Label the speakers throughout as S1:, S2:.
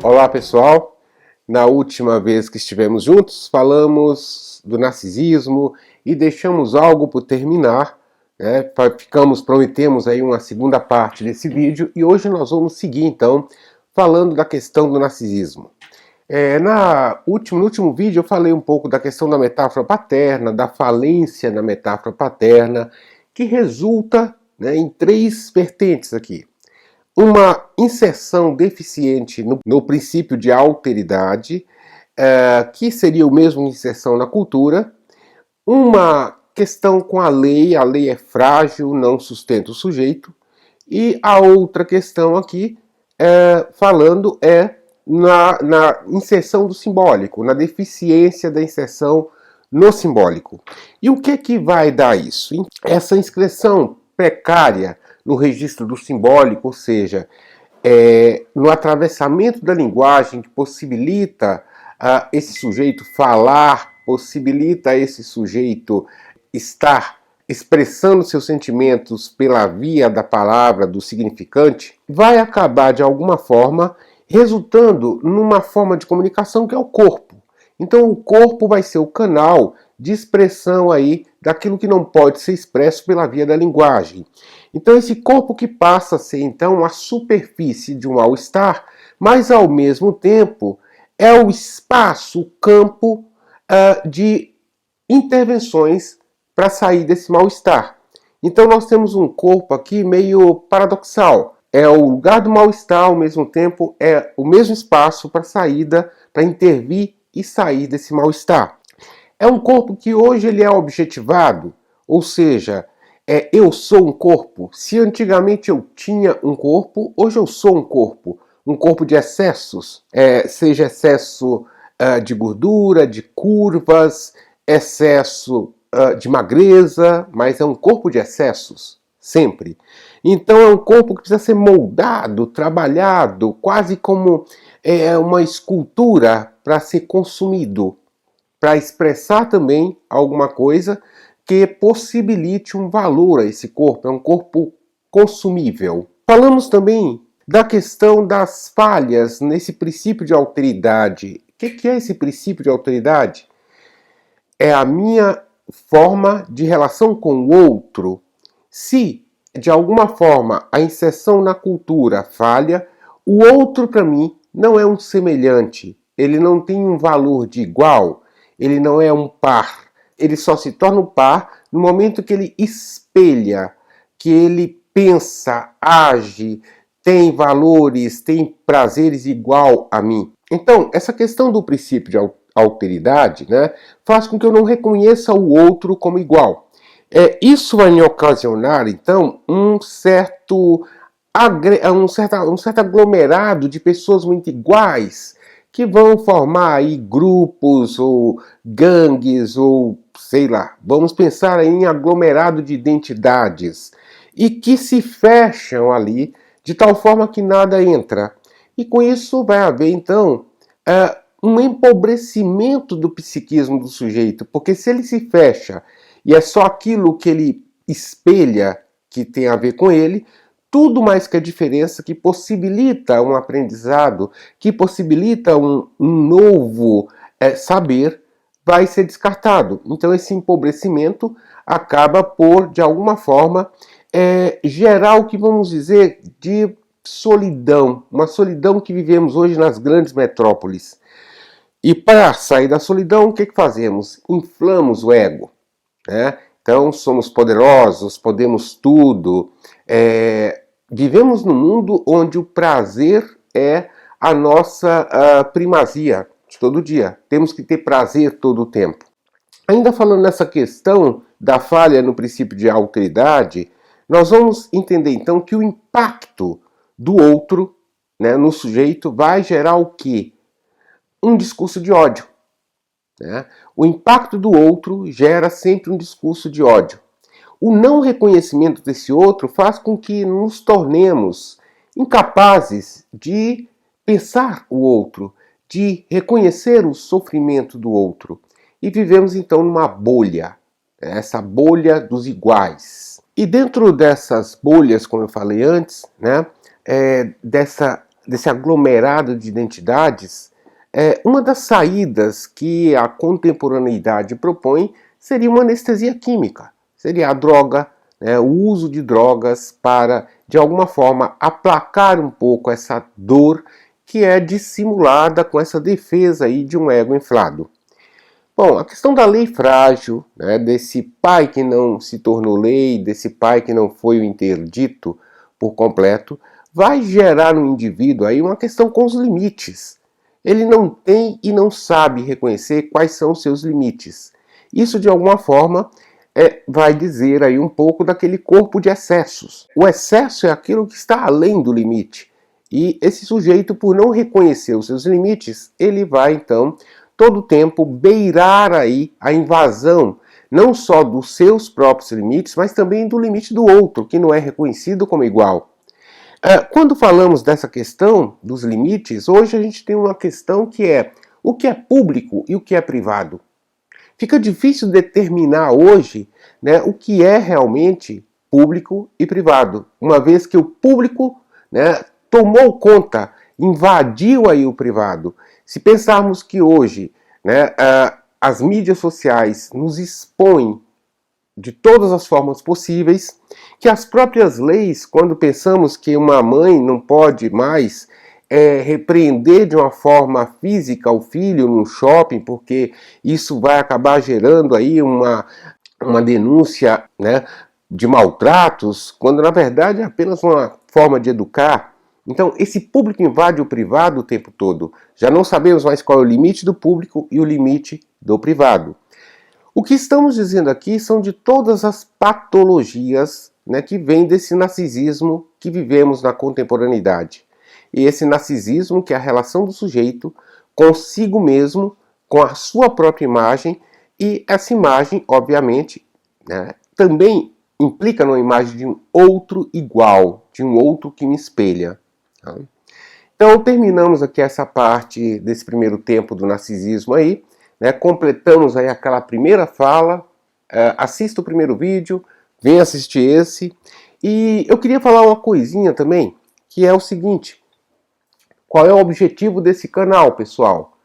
S1: Olá pessoal, na última vez que estivemos juntos falamos do narcisismo e deixamos algo por terminar, né? Prometemos aí uma segunda parte desse vídeo e hoje nós vamos seguir então falando da questão do narcisismo. No último vídeo eu falei um pouco da questão da metáfora paterna, da falência na metáfora paterna, que resulta, né, em três vertentes aqui. Uma inserção deficiente no princípio de alteridade, que seria o mesmo inserção na cultura, uma questão com a lei é frágil, não sustenta o sujeito, e a outra questão aqui, falando na inserção do simbólico, na deficiência da inserção no simbólico. E o que vai dar isso? Essa inscrição precária no registro do simbólico, ou seja, no atravessamento da linguagem que possibilita esse sujeito falar, possibilita esse sujeito estar expressando seus sentimentos pela via da palavra, do significante, vai acabar de alguma forma resultando numa forma de comunicação que é o corpo. Então o corpo vai ser o canal de expressão aí daquilo que não pode ser expresso pela via da linguagem. Então esse corpo que passa a ser então a superfície de um mal-estar, mas ao mesmo tempo é o espaço, o campo de intervenções para sair desse mal-estar. Então nós temos um corpo aqui meio paradoxal. É o lugar do mal-estar, ao mesmo tempo é o mesmo espaço para saída, para intervir e sair desse mal-estar. É um corpo que hoje ele é objetivado, ou seja, eu sou um corpo. Se antigamente eu tinha um corpo, hoje eu sou um corpo de excessos, seja excesso de gordura, de curvas, excesso de magreza, mas é um corpo de excessos, sempre. Então é um corpo que precisa ser moldado, trabalhado, quase como uma escultura para ser consumido, para expressar também alguma coisa que possibilite um valor a esse corpo. É um corpo consumível. Falamos também da questão das falhas nesse princípio de alteridade. O que é esse princípio de alteridade? É a minha forma de relação com o outro. Se, de alguma forma, a inserção na cultura falha, o outro, para mim, não é um semelhante. Ele não tem um valor de igual. Ele não é um par. Ele só se torna um par no momento que ele espelha, que ele pensa, age, tem valores, tem prazeres igual a mim. Então, essa questão do princípio de alteridade, né, faz com que eu não reconheça o outro como igual. Isso vai me ocasionar, então, um certo aglomerado de pessoas muito iguais, que vão formar aí grupos ou gangues ou sei lá, vamos pensar em aglomerado de identidades e que se fecham ali de tal forma que nada entra. E com isso vai haver então um empobrecimento do psiquismo do sujeito, porque se ele se fecha e é só aquilo que ele espelha que tem a ver com ele, tudo mais que a diferença que possibilita um aprendizado, que possibilita um novo saber, vai ser descartado. Então esse empobrecimento acaba por, de alguma forma, gerar o que vamos dizer de solidão, uma solidão que vivemos hoje nas grandes metrópoles. E para sair da solidão, o que fazemos? Inflamos o ego, né? Então somos poderosos, podemos tudo. Vivemos num mundo onde o prazer é a nossa primazia de todo dia. Temos que ter prazer todo o tempo. Ainda falando nessa questão da falha no princípio de alteridade, nós vamos entender então que o impacto do outro, né, no sujeito vai gerar o quê? Um discurso de ódio. Né? O impacto do outro gera sempre um discurso de ódio. O não reconhecimento desse outro faz com que nos tornemos incapazes de pensar o outro, de reconhecer o sofrimento do outro. E vivemos então numa bolha, essa bolha dos iguais. E dentro dessas bolhas, como eu falei antes, né, dessa desse aglomerado de identidades, uma das saídas que a contemporaneidade propõe seria uma anestesia química, seria a droga, o uso de drogas para, de alguma forma, aplacar um pouco essa dor que é dissimulada com essa defesa aí de um ego inflado. Bom, a questão da lei frágil, desse pai que não se tornou lei, desse pai que não foi o interdito por completo, vai gerar no indivíduo aí uma questão com os limites. Ele não tem e não sabe reconhecer quais são os seus limites. Isso, de alguma forma, vai dizer aí um pouco daquele corpo de excessos. O excesso é aquilo que está além do limite. E esse sujeito, por não reconhecer os seus limites, ele vai, então, todo o tempo beirar aí a invasão, não só dos seus próprios limites, mas também do limite do outro, que não é reconhecido como igual. Quando falamos dessa questão dos limites, hoje a gente tem uma questão que é o que é público e o que é privado. Fica difícil determinar hoje, o que é realmente público e privado, uma vez que o público, tomou conta, invadiu aí o privado. Se pensarmos que hoje as mídias sociais nos expõem de todas as formas possíveis, que as próprias leis, quando pensamos que uma mãe não pode mais repreender de uma forma física o filho no shopping, porque isso vai acabar gerando aí uma denúncia de maltratos, quando na verdade é apenas uma forma de educar. Então, esse público invade o privado o tempo todo. Já não sabemos mais qual é o limite do público e o limite do privado. O que estamos dizendo aqui são de todas as patologias que vêm desse narcisismo que vivemos na contemporaneidade. E esse narcisismo que é a relação do sujeito consigo mesmo, com a sua própria imagem, e essa imagem, obviamente, também implica numa imagem de um outro igual, de um outro que me espelha. Então terminamos aqui essa parte desse primeiro tempo do narcisismo aí, completamos aí aquela primeira fala, assista o primeiro vídeo, venha assistir esse, e eu queria falar uma coisinha também, que é o seguinte: qual é o objetivo desse canal, pessoal?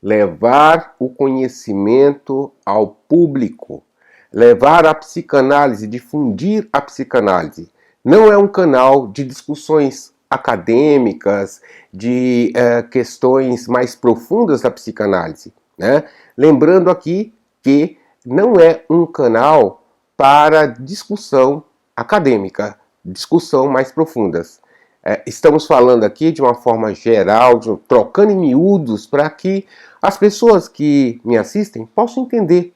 S1: Levar o conhecimento ao público, levar a psicanálise, difundir a psicanálise. Não é um canal de discussões acadêmicas, de questões mais profundas da psicanálise. Lembrando aqui que não é um canal para discussão acadêmica, discussão mais profundas. Estamos falando aqui de uma forma geral, trocando em miúdos, para que as pessoas que me assistem possam entender.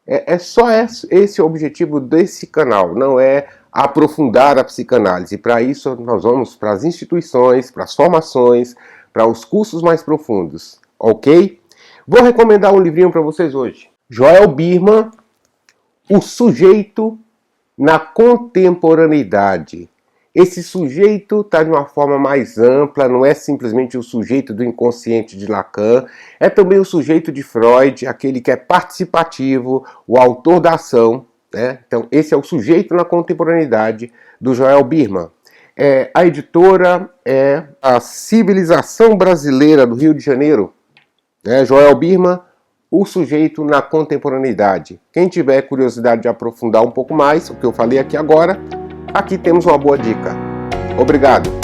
S1: É só esse o objetivo desse canal, não é aprofundar a psicanálise. Para isso nós vamos para as instituições, para as formações, para os cursos mais profundos, ok? Vou recomendar um livrinho para vocês hoje. Joel Birman, O Sujeito na Contemporaneidade. Esse sujeito está de uma forma mais ampla, não é simplesmente o sujeito do inconsciente de Lacan, é também o sujeito de Freud, aquele que é participativo, o autor da ação. Então esse é o sujeito na contemporaneidade do Joel Birman. A editora é a Civilização Brasileira do Rio de Janeiro. Joel Birman, O Sujeito na Contemporaneidade. Quem tiver curiosidade de aprofundar um pouco mais o que eu falei aqui agora, aqui temos uma boa dica. Obrigado.